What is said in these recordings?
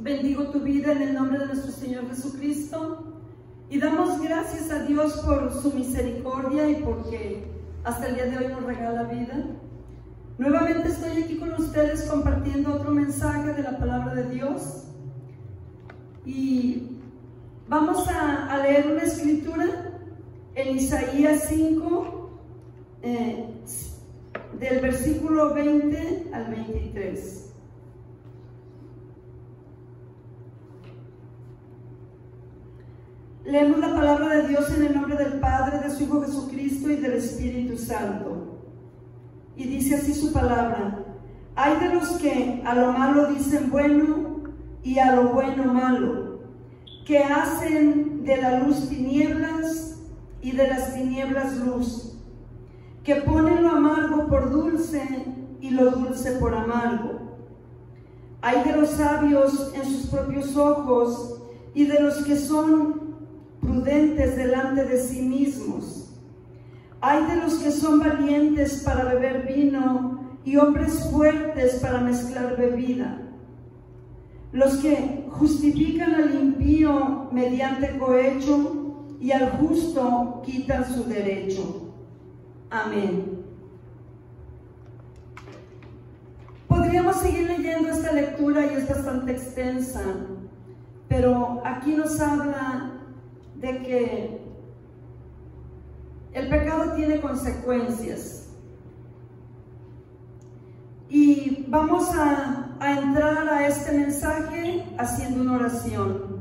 bendigo tu vida en el nombre de nuestro Señor Jesucristo y damos gracias a Dios por su misericordia y porque hasta el día de hoy nos regala vida. Nuevamente estoy aquí con ustedes compartiendo otro mensaje de la palabra de Dios y vamos a leer una escritura en Isaías 5, del versículo 20 al 23. Leemos la palabra de Dios en el nombre del Padre, de su Hijo Jesucristo y del Espíritu Santo. Y dice así su palabra: hay de los que a lo malo dicen bueno y a lo bueno malo, que hacen de la luz tinieblas y de las tinieblas luz, que ponen lo amargo por dulce y lo dulce por amargo. Hay de los sabios en sus propios ojos y de los que son prudentes delante de sí mismos. Hay de los que son valientes para beber vino y hombres fuertes para mezclar bebida. Los que justifican al impío mediante cohecho y al justo quitan su derecho. Amén. Podríamos seguir leyendo esta lectura y es bastante extensa, pero aquí nos habla de que el pecado tiene consecuencias. Y vamos a entrar a este mensaje haciendo una oración.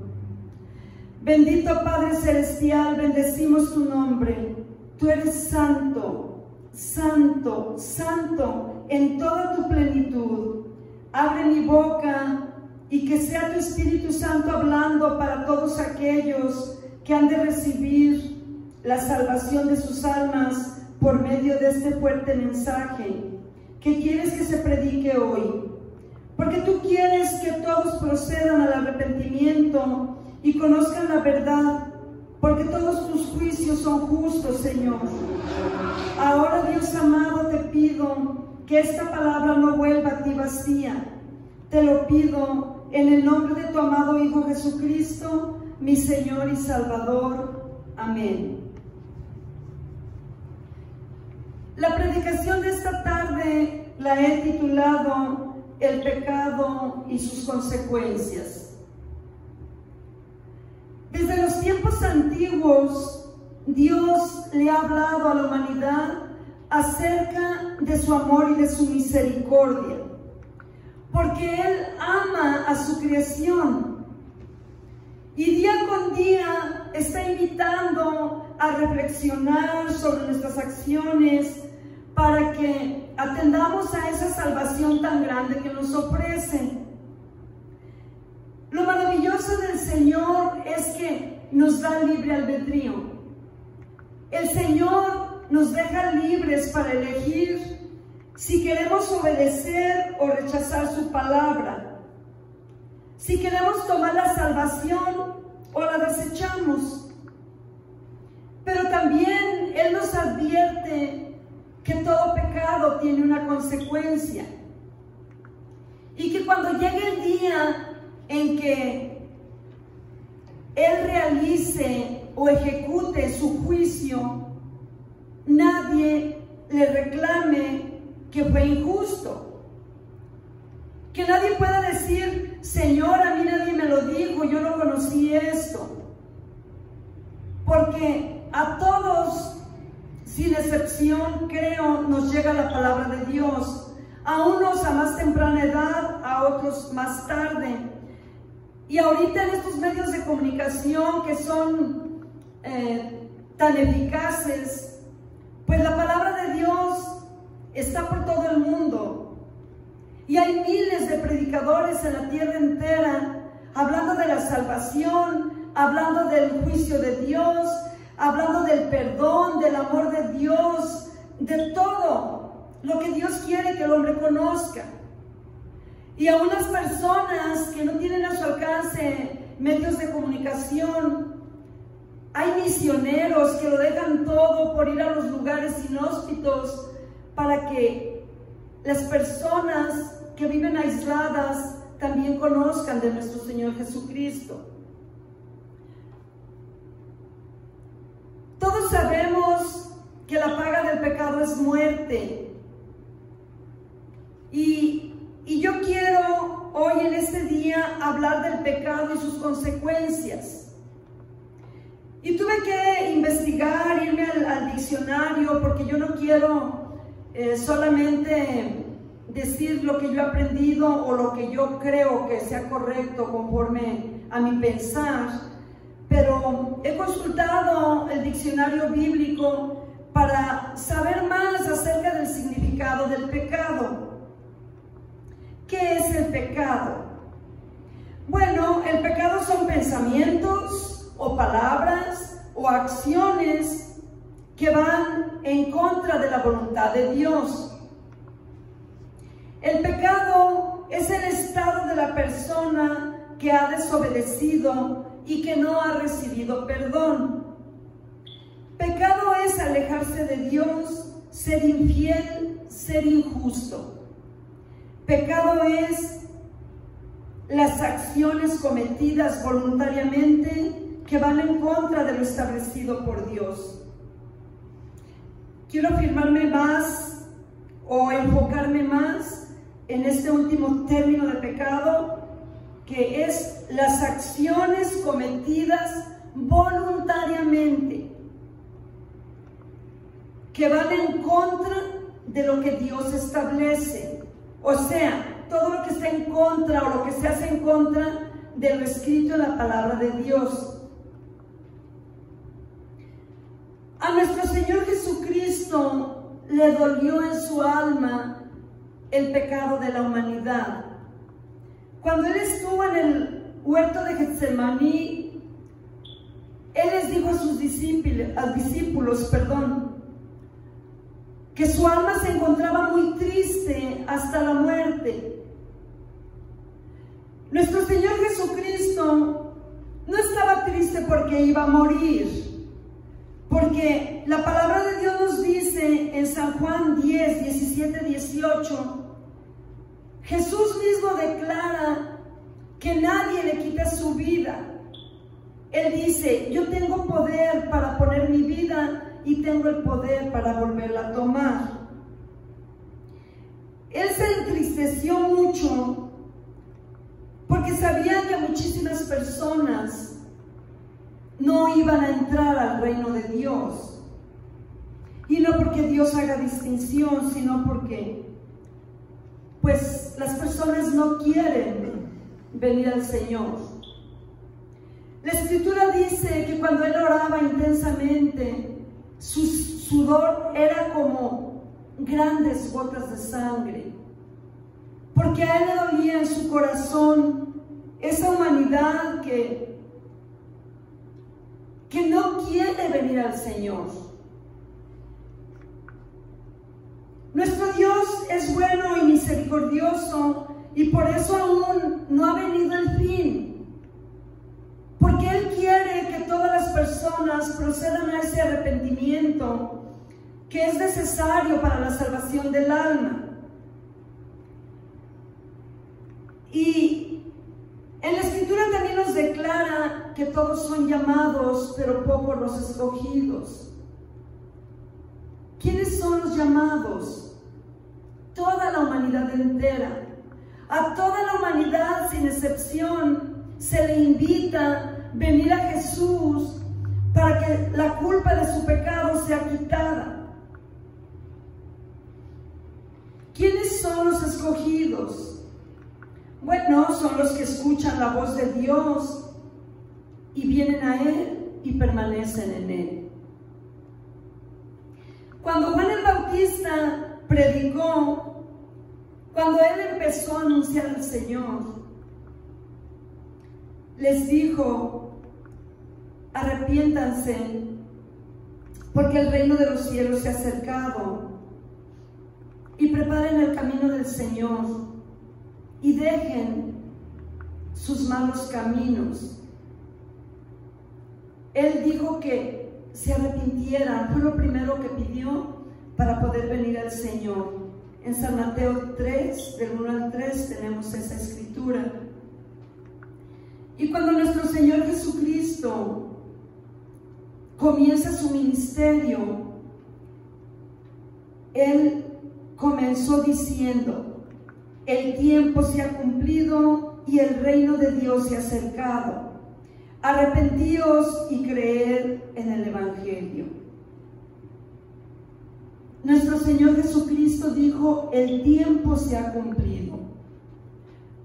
Bendito Padre Celestial, bendecimos tu nombre. Tú eres santo, santo, santo en toda tu plenitud. Abre mi boca y que sea tu Espíritu Santo hablando para todos aquellos que han de recibir la salvación de sus almas por medio de este fuerte mensaje que quieres que se predique hoy. Porque tú quieres que todos procedan al arrepentimiento y conozcan la verdad, porque todos tus juicios son justos, Señor. Ahora, Dios amado, te pido que esta palabra no vuelva a ti vacía. Te lo pido en el nombre de tu amado Hijo Jesucristo, mi Señor y Salvador. Amén. La predicación de esta tarde la he titulado El pecado y sus consecuencias. Desde los tiempos antiguos, Dios le ha hablado a la humanidad acerca de su amor y de su misericordia, porque Él ama a su creación. Y día con día está invitando a reflexionar sobre nuestras acciones para que atendamos a esa salvación tan grande que nos ofrece. Lo maravilloso del Señor es que nos da libre albedrío. El Señor nos deja libres para elegir si queremos obedecer o rechazar su palabra. Si queremos tomar la salvación o la desechamos. Pero también Él nos advierte que todo pecado tiene una consecuencia. Y que cuando llegue el día en que Él realice o ejecute su juicio, nadie le reclame que fue injusto. Que nadie pueda decir: Señor, a mí nadie me lo dijo, yo no conocí esto. Porque a todos, sin excepción, creo, nos llega la palabra de Dios. A unos a más temprana edad, a otros más tarde. Y ahorita en estos medios de comunicación que son tan eficaces, pues la palabra de Dios está por todo el mundo. Y hay miles de predicadores en la tierra entera hablando de la salvación, hablando del juicio de Dios, hablando del perdón, del amor de Dios, de todo lo que Dios quiere que el hombre conozca. Y a unas personas que no tienen a su alcance medios de comunicación, hay misioneros que lo dejan todo por ir a los lugares inhóspitos para que las personas que viven aisladas también conozcan de nuestro Señor Jesucristo. Todos sabemos que la paga del pecado es muerte. Y yo quiero hoy en este día hablar del pecado y sus consecuencias. Y tuve que investigar, irme al diccionario, porque yo no quiero solamente decir lo que yo he aprendido o lo que yo creo que sea correcto conforme a mi pensar, pero he consultado el diccionario bíblico para saber más acerca del significado del pecado. ¿Qué es el pecado? Bueno, el pecado son pensamientos o palabras o acciones que van en contra de la voluntad de Dios. El pecado es el estado de la persona que ha desobedecido y que no ha recibido perdón. Pecado es alejarse de Dios, ser infiel, ser injusto. Pecado es las acciones cometidas voluntariamente que van en contra de lo establecido por Dios. Quiero afirmarme más o enfocarme más en este último término de pecado, que es las acciones cometidas voluntariamente, que van en contra de lo que Dios establece. O sea, todo lo que está en contra o lo que se hace en contra de lo escrito en la palabra de Dios. A nuestro Señor Jesucristo le dolió en su alma el pecado de la humanidad. Cuando Él estuvo en el huerto de Getsemaní, Él les dijo a sus discípulos, que su alma se encontraba muy triste hasta la muerte. Nuestro Señor Jesucristo no estaba triste porque iba a morir, porque la palabra de Dios nos dice en San Juan 10, 17, 18, Jesús mismo declara que nadie le quita su vida. Él dice, yo tengo poder para poner mi vida y tengo el poder para volverla a tomar. Él se entristeció mucho porque sabía que muchísimas personas no iban a entrar al reino de Dios. Y no porque Dios haga distinción, sino porque pues las personas no quieren venir al Señor. La Escritura dice que cuando Él oraba intensamente, su sudor era como grandes gotas de sangre, porque a Él le dolía en su corazón esa humanidad que no quiere venir al Señor. Nuestro Dios es bueno y misericordioso, y por eso aún no ha venido el fin, porque Él quiere que todas las personas procedan a ese arrepentimiento que es necesario para la salvación del alma. Y en la Escritura también nos declara que todos son llamados, pero pocos los escogidos. ¿Quiénes son los llamados? Toda la humanidad entera. A toda la humanidad, sin excepción, se le invita a venir a Jesús para que la culpa de su pecado sea quitada. ¿Quiénes son los escogidos? Bueno, son los que escuchan la voz de Dios y vienen a Él y permanecen en Él. Cuando Juan el Bautista predicó, cuando Él empezó a anunciar al Señor, les dijo, arrepiéntanse, porque el reino de los cielos se ha acercado, y preparen el camino del Señor, y dejen sus malos caminos. Él dijo que se arrepintieran, fue lo primero que pidió para poder venir al Señor. En San Mateo 3, del 1 al 3, tenemos esa escritura. Y cuando nuestro Señor Jesucristo comienza su ministerio, Él comenzó diciendo: el tiempo se ha cumplido y el reino de Dios se ha acercado. Arrepentíos y creed en el Evangelio. Nuestro Señor Jesucristo dijo: el tiempo se ha cumplido.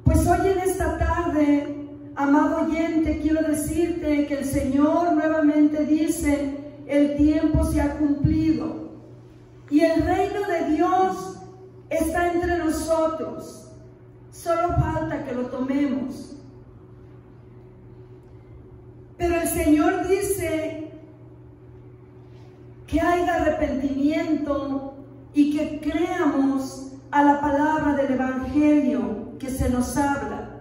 Pues hoy en esta tarde, amado oyente, quiero decirte que el Señor nuevamente dice: el tiempo se ha cumplido y el reino de Dios está entre nosotros. Solo falta que lo tomemos. Pero el Señor dice que haya arrepentimiento y que creamos a la palabra del Evangelio que se nos habla.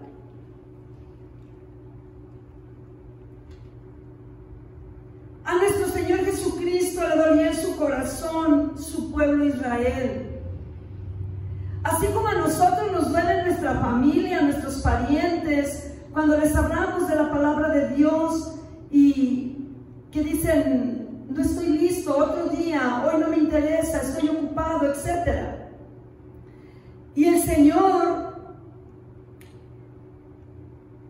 A nuestro Señor Jesucristo le dolía en su corazón su pueblo Israel. Así como a nosotros nos duele nuestra familia, nuestros parientes, cuando les hablamos de la palabra de Dios y que dicen: no estoy listo, otro día, hoy no me interesa, estoy ocupado, etc. Y el Señor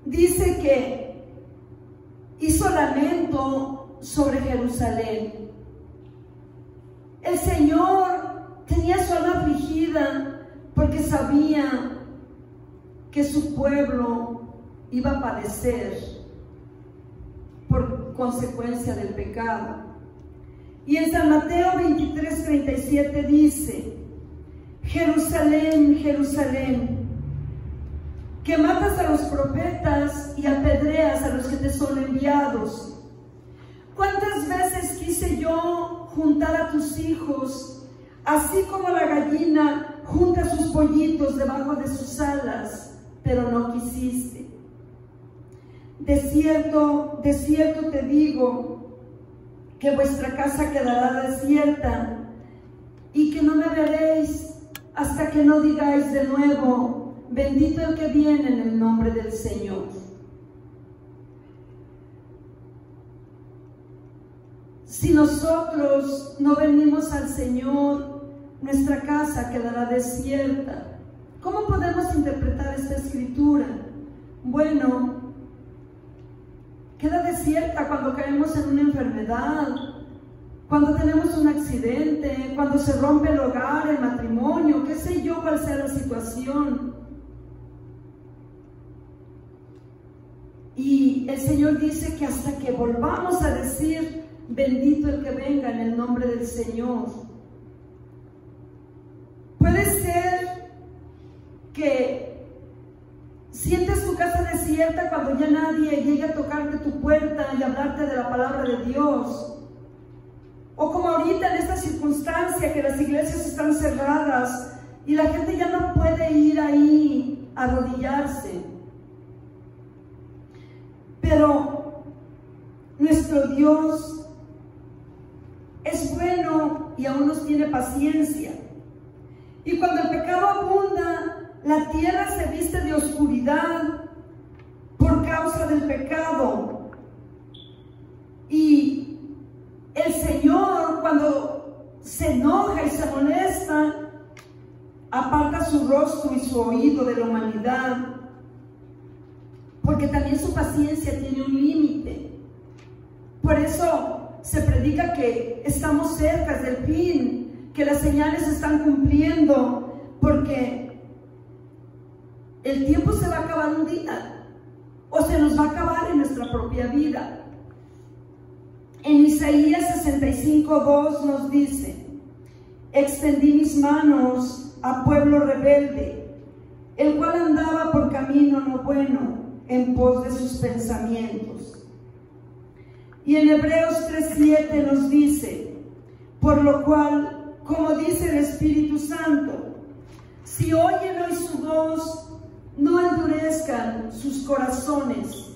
dice que hizo lamento sobre Jerusalén. El Señor tenía su alma afligida porque sabía que su pueblo iba a padecer por consecuencia del pecado. Y en San Mateo 23:37 dice: Jerusalén, Jerusalén, que matas a los profetas y apedreas a los que te son enviados. ¿Cuántas veces quise yo juntar a tus hijos, así como la gallina junta sus pollitos debajo de sus alas, pero no quisiste? De cierto, te digo que vuestra casa quedará desierta y que no me veréis hasta que no digáis de nuevo: bendito el que viene en el nombre del Señor. Si nosotros no venimos al Señor, nuestra casa quedará desierta. ¿Cómo podemos interpretar esta escritura? Bueno, queda desierta cuando caemos en una enfermedad, cuando tenemos un accidente, cuando se rompe el hogar, el matrimonio, qué sé yo cuál sea la situación. Y el Señor dice que hasta que volvamos a decir: bendito el que venga en el nombre del Señor. Puede ser que sientes tu casa desierta cuando ya nadie llegue a tocarte tu puerta y hablarte de la palabra de Dios. O como ahorita en esta circunstancia que las iglesias están cerradas y la gente ya no puede ir ahí a arrodillarse. Pero nuestro Dios es bueno y aún nos tiene paciencia. Y cuando el pecado abunda, la tierra se viste de oscuridad por causa del pecado. Y el Señor, cuando se enoja y se molesta, aparta su rostro y su oído de la humanidad, porque también su paciencia tiene un límite. Por eso se predica que estamos cerca del fin, que las señales se están cumpliendo, porque el tiempo se va a acabar un día, o se nos va a acabar en nuestra propia vida. En Isaías 65:2 nos dice: extendí mis manos a pueblo rebelde, el cual andaba por camino no bueno, en pos de sus pensamientos. Y en Hebreos 3:7 nos dice: por lo cual, como dice el Espíritu Santo, si oyen hoy su voz, no endurezcan sus corazones.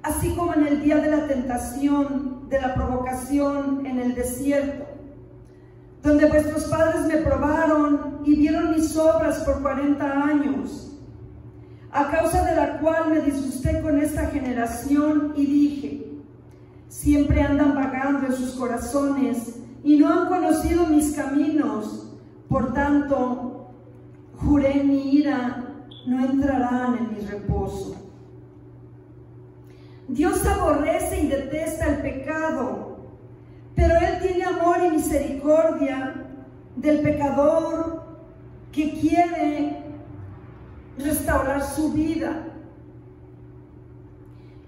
Así como en el día de la tentación, de la provocación en el desierto, donde vuestros padres me probaron y vieron mis obras por 40 años, a causa de la cual me disgusté con esta generación y dije, siempre andan vagando en sus corazones y no han conocido mis caminos, por tanto, juré en mi ira, no entrarán en mi reposo. Dios aborrece y detesta el pecado, pero Él tiene amor y misericordia del pecador que quiere restaurar su vida.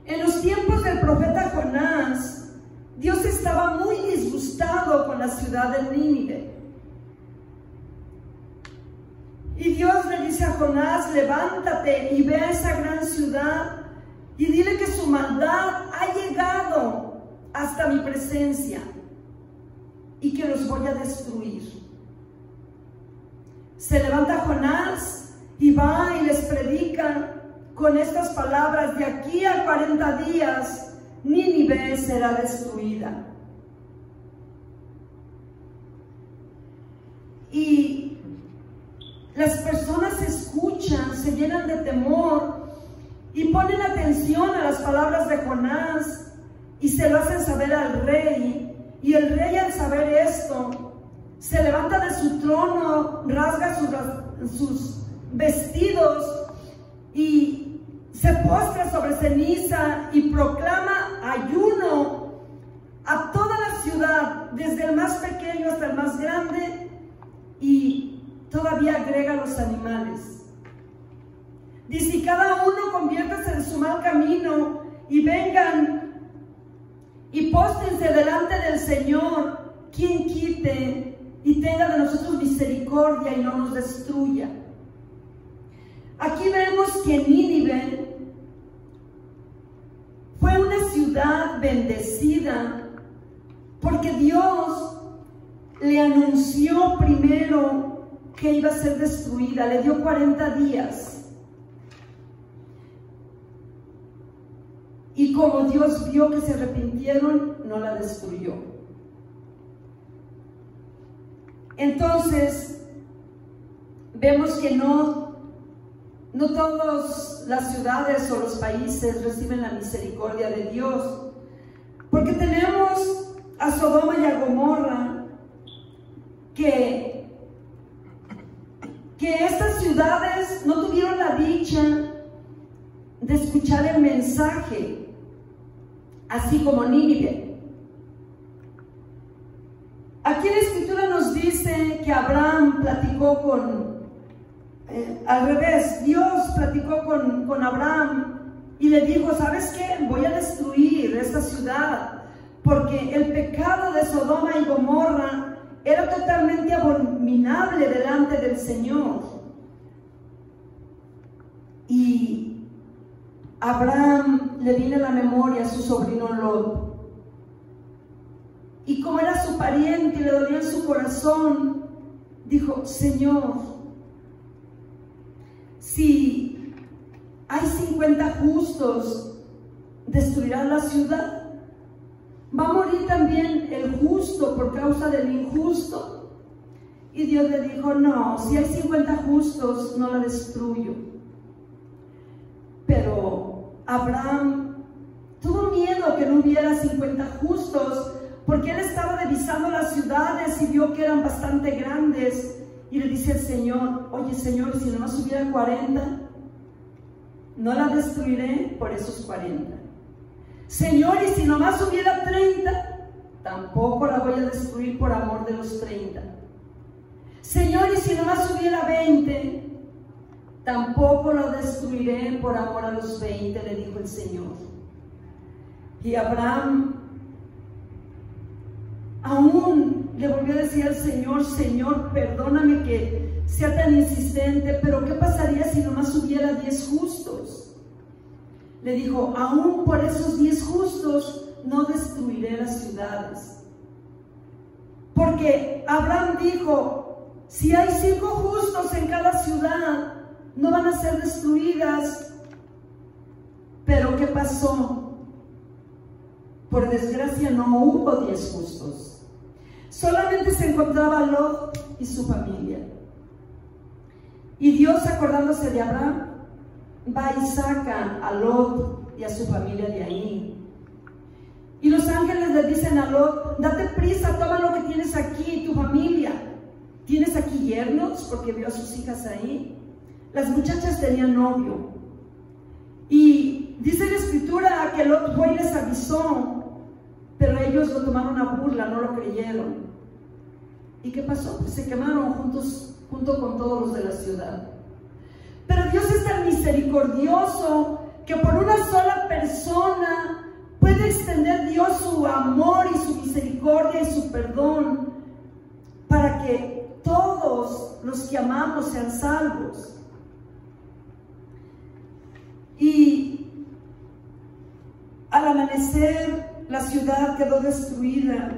En los tiempos del profeta Jonás, Dios estaba muy disgustado con la ciudad de Nínive. Y Dios le dice a Jonás, levántate y ve a esa gran ciudad y dile que su maldad ha llegado hasta mi presencia y que los voy a destruir. Se levanta Jonás y va y les predica con estas palabras, de aquí a 40 días Nínive será destruida. Y las personas escuchan, se llenan de temor y ponen atención a las palabras de Jonás y se lo hacen saber al rey. Y el rey, al saber esto, se levanta de su trono, rasga sus vestidos y se postra sobre ceniza y proclama ayuno a toda la ciudad, desde el más pequeño hasta el más grande, y todavía agrega los animales. Dice, y cada uno conviértase de su mal camino y vengan y póstrense delante del Señor, quien quite y tenga de nosotros misericordia y no nos destruya. Aquí vemos que Nínive fue una ciudad bendecida porque Dios le anunció primero que iba a ser destruida, le dio 40 días. Y como Dios vio que se arrepintieron, no la destruyó. Entonces, vemos que no todas las ciudades o los países reciben la misericordia de Dios, porque tenemos a Sodoma y a Gomorra, que estas ciudades no tuvieron la dicha de escuchar el mensaje, así como Nínive. Aquí la Escritura nos dice que Abraham platicó al revés, Dios platicó con Abraham y le dijo, ¿sabes qué? Voy a destruir esta ciudad, porque el pecado de Sodoma y Gomorra era totalmente abominable delante del Señor. Y Abraham le viene a la memoria a su sobrino Lot. Y como era su pariente y le dolía en su corazón, dijo, Señor, si hay 50 justos, ¿destruirán la ciudad? ¿Va a morir también el justo por causa del injusto? Y Dios le dijo, no, si hay 50 justos, no la destruyo. Pero Abraham tuvo miedo que no hubiera 50 justos, porque él estaba revisando las ciudades y vio que eran bastante grandes. Y le dice al Señor, oye Señor, si nomás hubiera 40, no la destruiré por esos 40. Señor, y si nomás hubiera 30, tampoco la voy a destruir por amor de los 30. Señor, y si nomás hubiera 20, tampoco lo destruiré por amor a los 20, le dijo el Señor. Y Abraham aún le volvió a decir al Señor, Señor, perdóname que sea tan insistente, pero ¿qué pasaría si nomás hubiera 10 justos? Le dijo, aún por esos 10 justos no destruiré las ciudades. Porque Abraham dijo, si hay 5 justos en cada ciudad, no van a ser destruidas. Pero ¿qué pasó? Por desgracia no hubo 10 justos. Solamente se encontraba Lot y su familia. Y Dios, acordándose de Abraham, va y saca a Lot y a su familia de ahí. Y los ángeles le dicen a Lot: date prisa, toma lo que tienes aquí, tu familia. ¿Tienes aquí yernos? Porque vio a sus hijas ahí. Las muchachas tenían novio. Y dice la escritura que Lot fue y les avisó, pero ellos lo tomaron a burla, no lo creyeron. ¿Y qué pasó? Pues se quemaron junto con todos los de la ciudad. Pero Dios es tan misericordioso que por una sola persona puede extender Dios su amor y su misericordia y su perdón para que todos los que amamos sean salvos. Y al amanecer la ciudad quedó destruida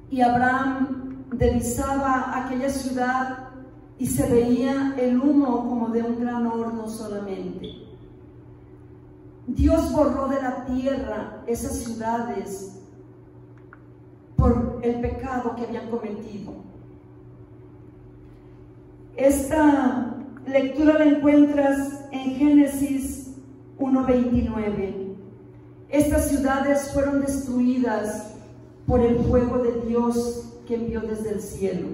y Abraham divisaba aquella ciudad y se veía el humo como de un gran horno solamente. Dios borró de la tierra esas ciudades por el pecado que habían cometido. Esta lectura la encuentras en Génesis 1:29. Estas ciudades fueron destruidas por el fuego de Dios que envió desde el cielo.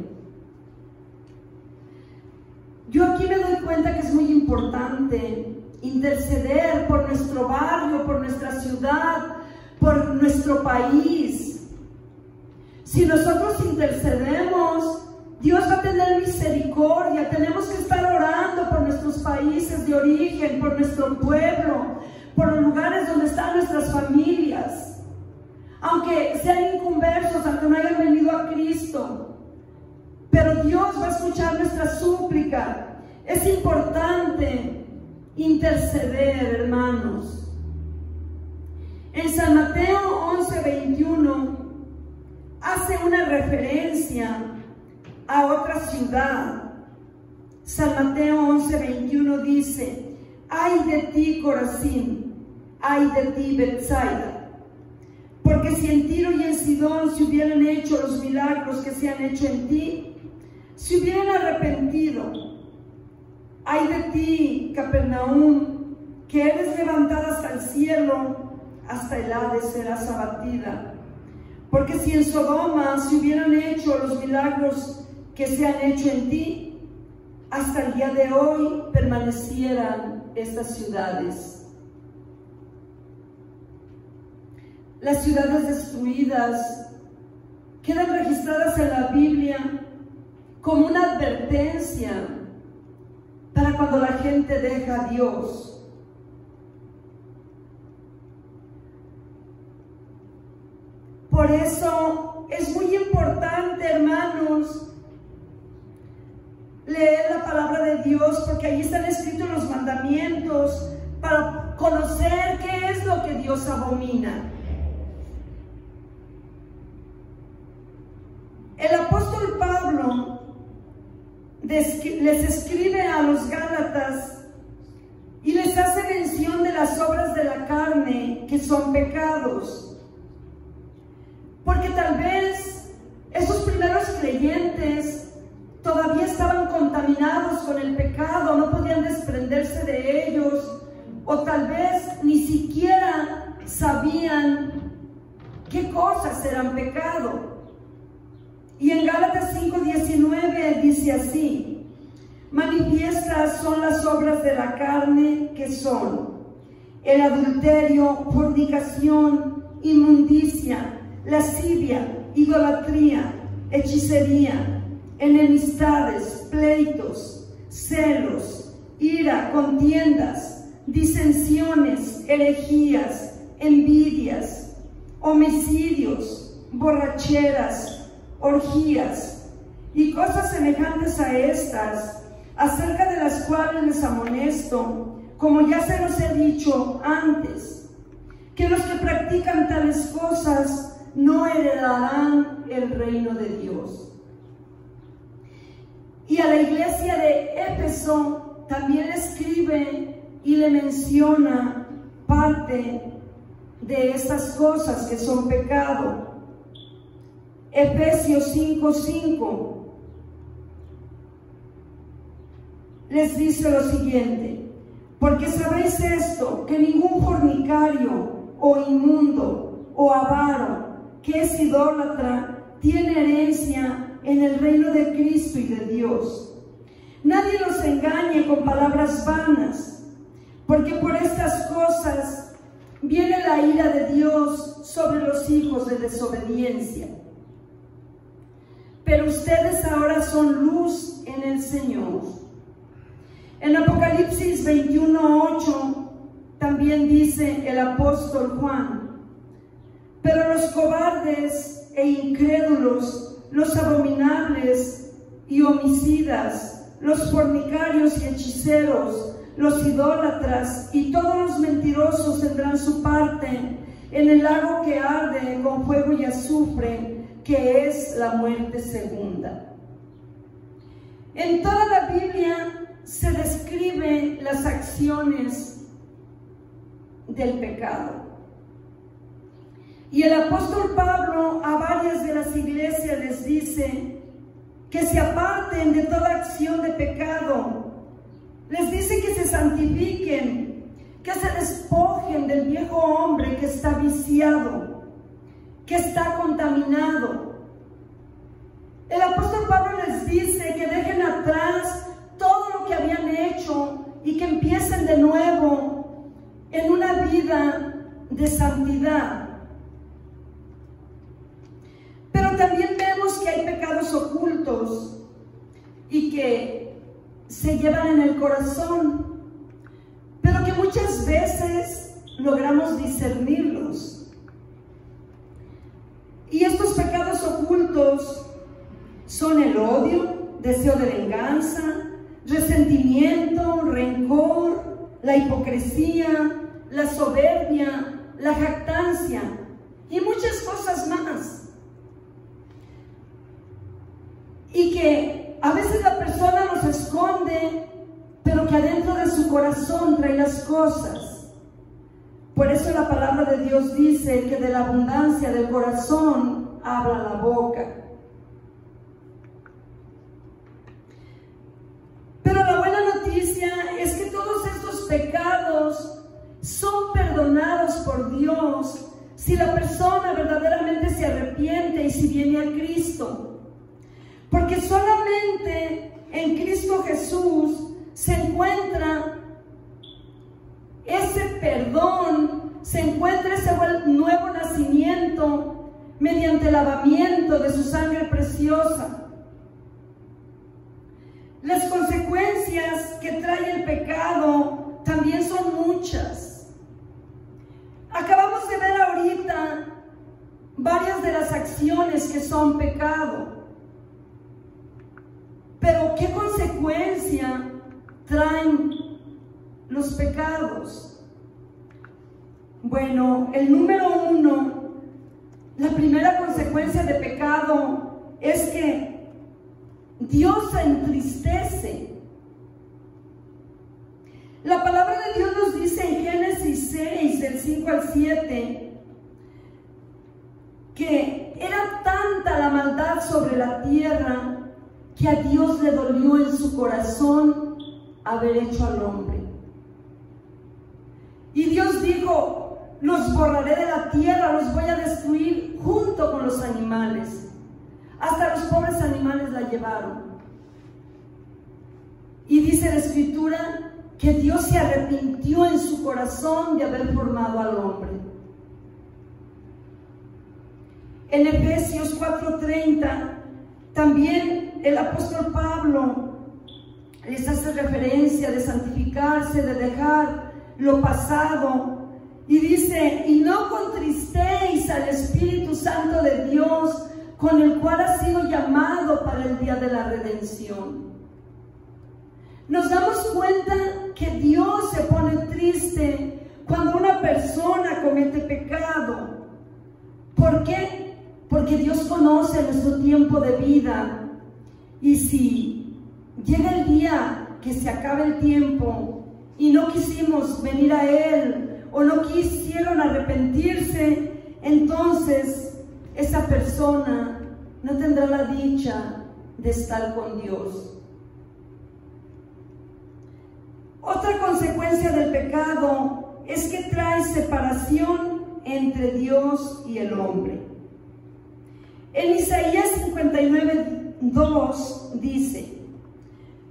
Yo aquí me doy cuenta que es muy importante interceder por nuestro barrio, por nuestra ciudad, por nuestro país. Si nosotros intercedemos, Dios va a tener misericordia. Tenemos que estar orando por nuestros países de origen, por nuestro pueblo, por los lugares donde están nuestras familias. Aunque sean inconversos, aunque no hayan venido a Cristo, pero Dios va a escuchar nuestra súplica. Es importante interceder, hermanos. En San Mateo 11:21 hace una referencia a otra ciudad. San Mateo 11:21 dice: ay de ti, Corazín, ay de ti, Betsaida, porque si en Tiro y en Sidón se hubieran hecho los milagros que se han hecho en ti, se hubieran arrepentido. Ay de ti, Capernaum, que eres levantada hasta el cielo, hasta el Hades serás abatida. Porque si en Sodoma se hubieran hecho los milagros que se han hecho en ti, hasta el día de hoy permanecieran estas ciudades. Las ciudades destruidas quedan registradas en la Biblia como una advertencia para cuando la gente deja a Dios. Por eso es muy importante, hermanos, leer la palabra de Dios, porque ahí están escritos los mandamientos para conocer qué es lo que Dios abomina. El apóstol Pablo les escribe a los Gálatas y les hace mención de las obras de la carne que son pecados. Porque tal vez esos primeros creyentes todavía estaban contaminados con el pecado, no podían desprenderse de ellos, o tal vez ni siquiera sabían qué cosas eran pecado. Y en Gálatas 5:19 dice así: manifiestas son las obras de la carne, que son el adulterio, fornicación, inmundicia, lascivia, idolatría, hechicería, enemistades, pleitos, celos, ira, contiendas, disensiones, herejías, envidias, homicidios, borracheras, orgías y cosas semejantes a estas, acerca de las cuales les amonesto, como ya se los he dicho antes, que los que practican tales cosas no heredarán el reino de Dios. Y a la iglesia de Éfeso también le escribe y le menciona parte de estas cosas que son pecado. Efesios 5:5 les dice lo siguiente: porque sabéis esto, que ningún fornicario o inmundo o avaro que es idólatra tiene herencia en el reino de Cristo y de Dios. Nadie los engañe con palabras vanas, porque por estas cosas viene la ira de Dios sobre los hijos de desobediencia. Pero ustedes ahora son luz en el Señor. En Apocalipsis 21:8 también dice el apóstol Juan: pero los cobardes e incrédulos, los abominables y homicidas, los fornicarios y hechiceros, los idólatras y todos los mentirosos tendrán su parte en el lago que arde con fuego y azufre, que es la muerte segunda. En toda la Biblia se describen las acciones del pecado. Y el apóstol Pablo a varias de las iglesias les dice que se aparten de toda acción de pecado. Les dice que se santifiquen, que se despojen del viejo hombre que está viciado, que está contaminado. El apóstol Pablo les dice que dejen atrás todo lo que habían hecho y que empiecen de nuevo en una vida de santidad. Pero también vemos que hay pecados ocultos y que se llevan en el corazón, pero que muchas veces logramos discernirlos. Y estos pecados ocultos son el odio, deseo de venganza, resentimiento, rencor, la hipocresía, la soberbia, la jactancia y muchas cosas más. Y que a veces la persona los esconde, pero que adentro de su corazón trae las cosas. Por eso la palabra de Dios dice que de la abundancia del corazón habla la boca. Pero la buena noticia es que todos estos pecados son perdonados por Dios si la persona verdaderamente se arrepiente y si viene a Cristo. Porque solamente en Cristo Jesús se encuentra ese perdón, se encuentra ese nuevo nacimiento mediante el lavamiento de su sangre preciosa. Las consecuencias que trae el pecado también son muchas. Acabamos de ver ahorita varias de las acciones que son pecado. Pero ¿qué consecuencia traen los pecados? Bueno, el número 1, la primera consecuencia de pecado es que Dios se entristece. La palabra de Dios nos dice en Génesis 6, del 5 al 7, que era tanta la maldad sobre la tierra que a Dios le dolió en su corazón haber hecho al hombre. Y Dios dijo: los borraré de la tierra, los voy a destruir junto con los animales. Hasta los pobres animales la llevaron. Y dice la Escritura que Dios se arrepintió en su corazón de haber formado al hombre. En Efesios 4:30 también el apóstol Pablo les hace referencia de santificarse, de dejar lo pasado, y dice: y no contristéis al Espíritu Santo de Dios, con el cual ha sido llamado para el día de la redención. Nos damos cuenta que Dios se pone triste cuando una persona comete pecado. ¿Por qué? Porque Dios conoce nuestro tiempo de vida, y si llega el día que se acabe el tiempo y no quisimos venir a Él o no quisieron arrepentirse, entonces esa persona no tendrá la dicha de estar con Dios. Otra consecuencia del pecado es que trae separación entre Dios y el hombre. En Isaías 59:2 dice: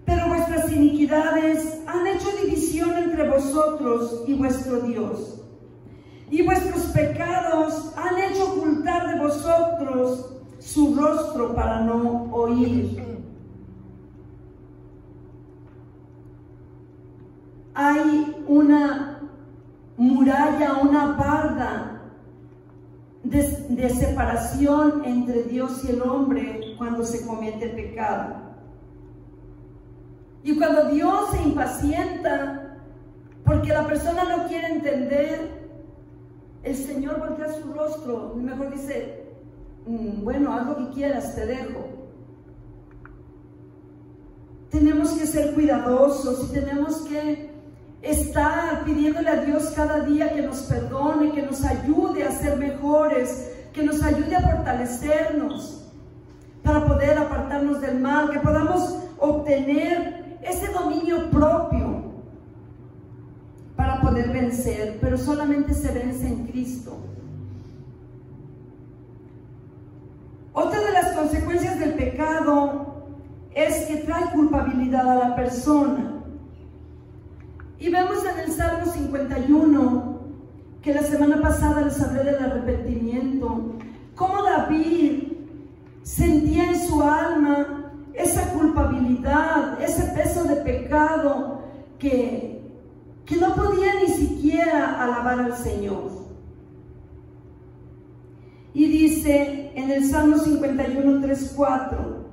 pero vuestras iniquidades han hecho división entre vosotros y vuestro Dios, y vuestros pecados han hecho ocultar de vosotros su rostro para no oír. Hay una muralla, una barda de separación entre Dios y el hombre cuando se comete pecado. Y cuando Dios se impacienta porque la persona no quiere entender, el Señor voltea su rostro y mejor dice: bueno, haz lo que quieras, te dejo. Tenemos que ser cuidadosos y tenemos que estar pidiéndole a Dios cada día que nos perdone, que nos ayude a ser mejores, que nos ayude a fortalecernos para poder apartarnos del mal, que podamos obtener ese dominio propio para poder vencer, pero solamente se vence en Cristo. Otra de las consecuencias del pecado es que trae culpabilidad a la persona. Y vemos en el Salmo 51, que la semana pasada les hablé del arrepentimiento, cómo David sentía en su alma esa culpabilidad, ese peso de pecado que no podía ni siquiera alabar al Señor. Y dice en el Salmo 51, 3, 4: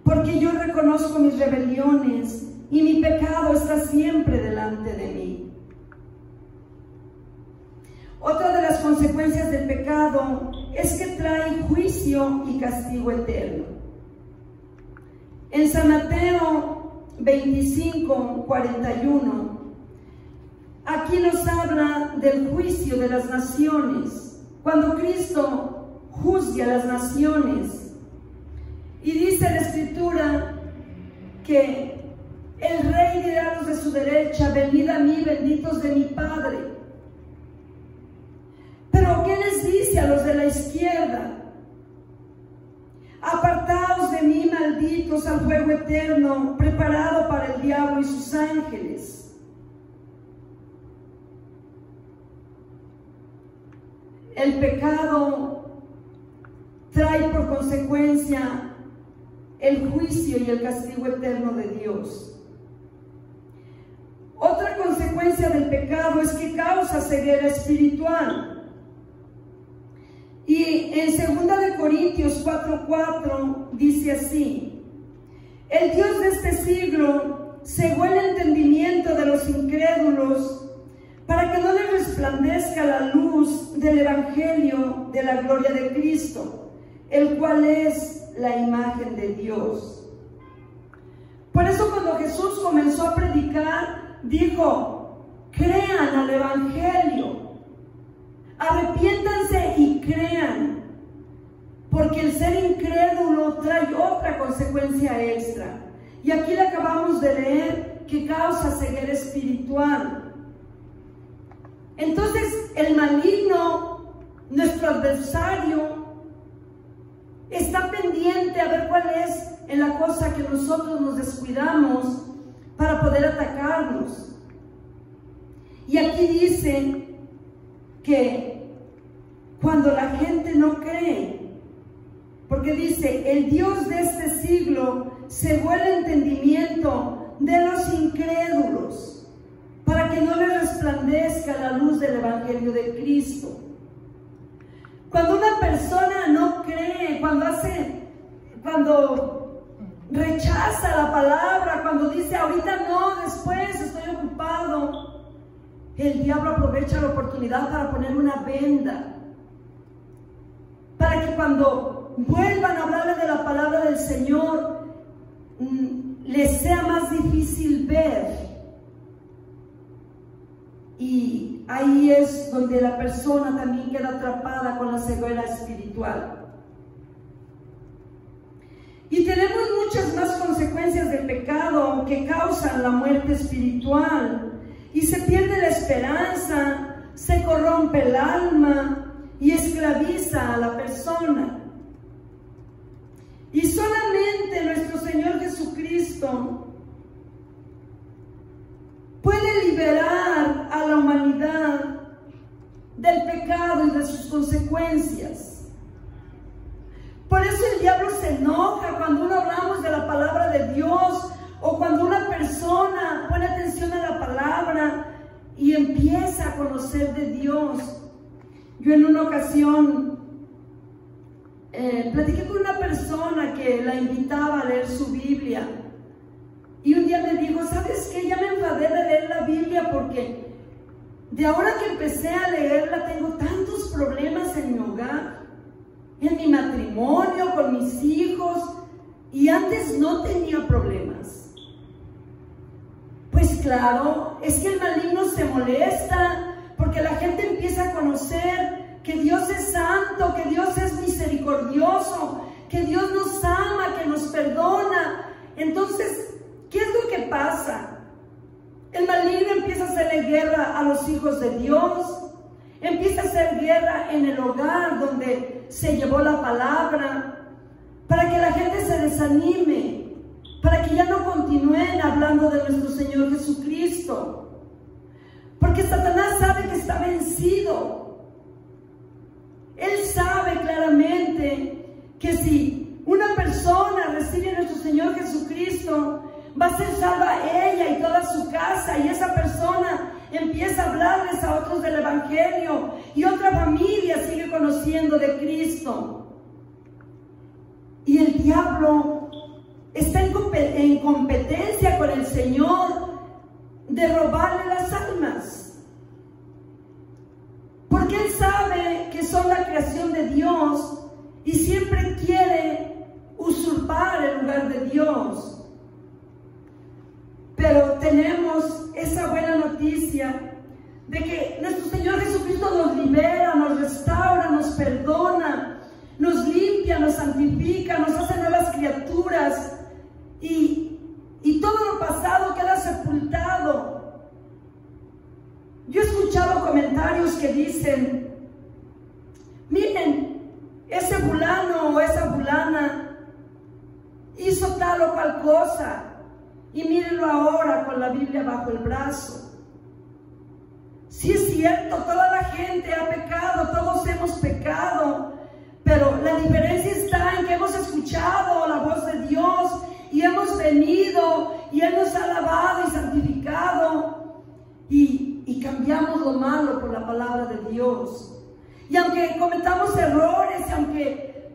porque yo reconozco mis rebeliones y mi pecado está siempre delante de mí. Otra de las consecuencias del pecado es que trae juicio y castigo eterno. En San Mateo 25, 41, aquí nos habla del juicio de las naciones, cuando Cristo juzgue a las naciones. Y dice la Escritura que el Rey dirá a los de su derecha: venid a mí, benditos de mi Padre. Pero ¿qué les dice a los de la izquierda? Apartaos de mí, malditos, al fuego eterno, preparado para el diablo y sus ángeles. El pecado trae por consecuencia el juicio y el castigo eterno de Dios. Otra consecuencia del pecado es que causa ceguera espiritual. Y en 2 Corintios 4:4 dice así: el Dios de este siglo cegó el entendimiento de los incrédulos para que no les resplandezca la luz del Evangelio de la gloria de Cristo, el cual es la imagen de Dios. Por eso cuando Jesús comenzó a predicar, dijo: crean al Evangelio, arrepiéntanse y crean, porque el ser incrédulo trae otra consecuencia extra. Y aquí le acabamos de leer que causa ceguera espiritual. Entonces el maligno, nuestro adversario, está pendiente a ver cuál es en la cosa que nosotros nos descuidamos para poder atacarnos. Y aquí dice que cuando la gente no cree, porque dice: el Dios de este siglo cegó el entendimiento de los incrédulos para que no les resplandezca la luz del Evangelio de Cristo. Cuando una persona no cree, cuando rechaza la palabra, cuando dice ahorita no, después estoy ocupado, el diablo aprovecha la oportunidad para poner una venda, para que cuando vuelvan a hablarle de la palabra del Señor, les sea más difícil ver. Y ahí es donde la persona también queda atrapada con la ceguera espiritual. Y tenemos muchas más consecuencias del pecado que causan la muerte espiritual. Y se pierde la esperanza, se corrompe el alma y esclaviza a la persona. Y solamente nuestro Señor Jesucristo puede liberar a la humanidad del pecado y de sus consecuencias. Por eso el diablo se enoja cuando uno hablamos de la palabra de Dios, o cuando una persona pone atención a la palabra y empieza a conocer de Dios. Yo en una ocasión platiqué con una persona que la invitaba a leer su Biblia, y un día me dijo: ¿sabes qué? Ya me enfadé de leer la Biblia porque de ahora que empecé a leerla tengo tantos problemas en mi hogar, en mi matrimonio, con mis hijos, y antes no tenía problemas. Pues claro, es que el maligno se molesta porque la gente empieza a conocer que Dios es santo, que Dios es misericordioso, que Dios nos ama, que nos perdona. Entonces, ¿qué es lo que pasa? El maligno empieza a hacerle guerra a los hijos de Dios, empieza a hacer guerra en el hogar donde se llevó la palabra, para que la gente se desanime, para que ya no continúen hablando de nuestro Señor Jesucristo. Porque Satanás sabe que está vencido. Él sabe claramente que si una persona recibe a nuestro Señor Jesucristo, va a ser salva ella y toda su casa, y esa persona empieza a hablarles a otros del Evangelio, y otra familia sigue conociendo de Cristo. Y el diablo está en competencia con el Señor de robarle las almas, porque Él sabe que son la creación de Dios y siempre quiere usurpar el lugar de Dios. Pero tenemos esa buena noticia de que nuestro Señor Jesucristo nos libera, nos restaura, nos perdona, nos limpia, nos santifica, nos hace nuevas criaturas, y todo lo pasado queda sepultado. Yo he escuchado comentarios que dicen: miren, ese fulano o esa fulana hizo tal o cual cosa, y mírenlo ahora con la Biblia bajo el brazo. Sí es cierto, toda la gente ha pecado, todos hemos pecado, pero la diferencia está en que hemos escuchado la voz de Dios y hemos venido y Él nos ha lavado y santificado, y cambiamos lo malo por la palabra de Dios. Y aunque cometamos errores, y aunque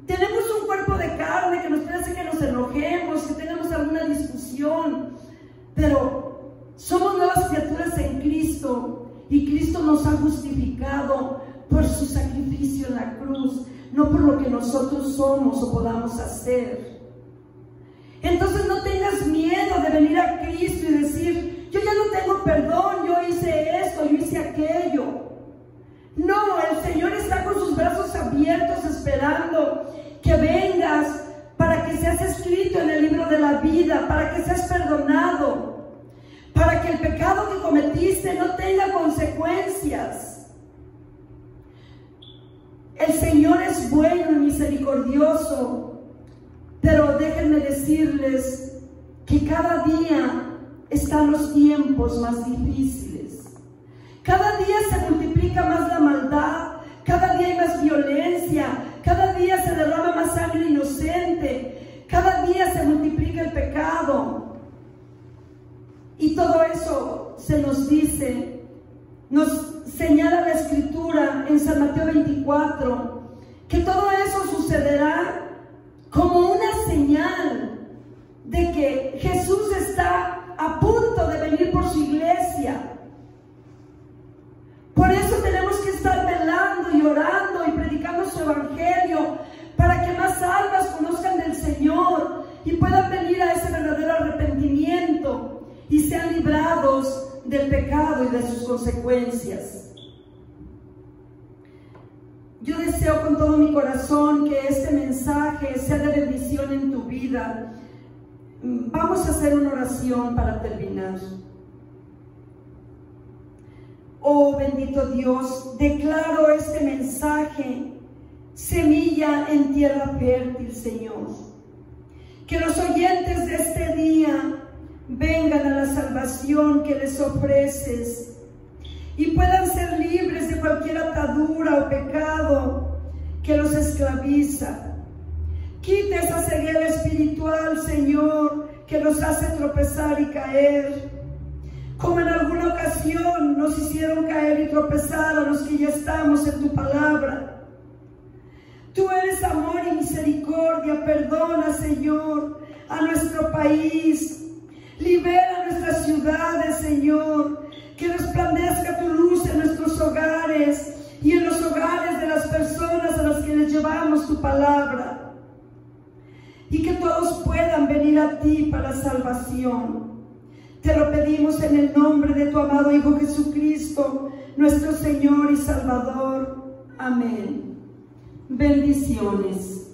tenemos un cuerpo de carne que nos hace que nos enojemos, que tengamos alguna discusión, pero somos nuevas criaturas en Cristo, y Cristo nos ha justificado por su sacrificio en la cruz, no por lo que nosotros somos o podamos hacer. Entonces no tengas miedo de venir a Cristo y decir: yo ya no tengo perdón, yo hice esto, yo hice aquello. No, el Señor está con sus brazos abiertos esperando que vengas para que seas escrito en el libro de la vida, para que seas perdonado, para que el pecado que cometiste no tenga consecuencias. El Señor es bueno y misericordioso, pero déjenme decirles que cada día están los tiempos más difíciles. Cada día se multiplica más la maldad, cada día hay más violencia, cada día se derrama más sangre inocente, cada día se multiplica el pecado. Y todo eso se nos dice, nos señala la Escritura en San Mateo 24, que todo eso sucederá como una señal de que Jesús está a punto de venir por su iglesia. Por eso tenemos que estar velando y orando y predicando su evangelio, para que más almas conozcan del Señor y puedan venir a ese verdadero arrepentimiento y sean librados del pecado y de sus consecuencias. Yo deseo con todo mi corazón que este mensaje sea de bendición en tu vida. Vamos a hacer una oración para terminar. Oh bendito Dios, declaro este mensaje semilla en tierra fértil, Señor. Que los oyentes de este día vengan a la salvación que les ofreces y puedan ser libres de cualquier atadura o pecado que los esclaviza. Quita esa ceguera espiritual, Señor, que los hace tropezar y caer. Como en alguna ocasión nos hicieron caer y tropezar a los que ya estamos en tu palabra. Tú eres amor y misericordia. Perdona, Señor, a nuestro país. Libera nuestras ciudades, Señor. Que resplandezca tu luz en nuestros hogares y en los hogares de las personas a las que les llevamos tu palabra. Y que todos puedan venir a ti para salvación. Te lo pedimos en el nombre de tu amado Hijo Jesucristo, nuestro Señor y Salvador. Amén. Bendiciones.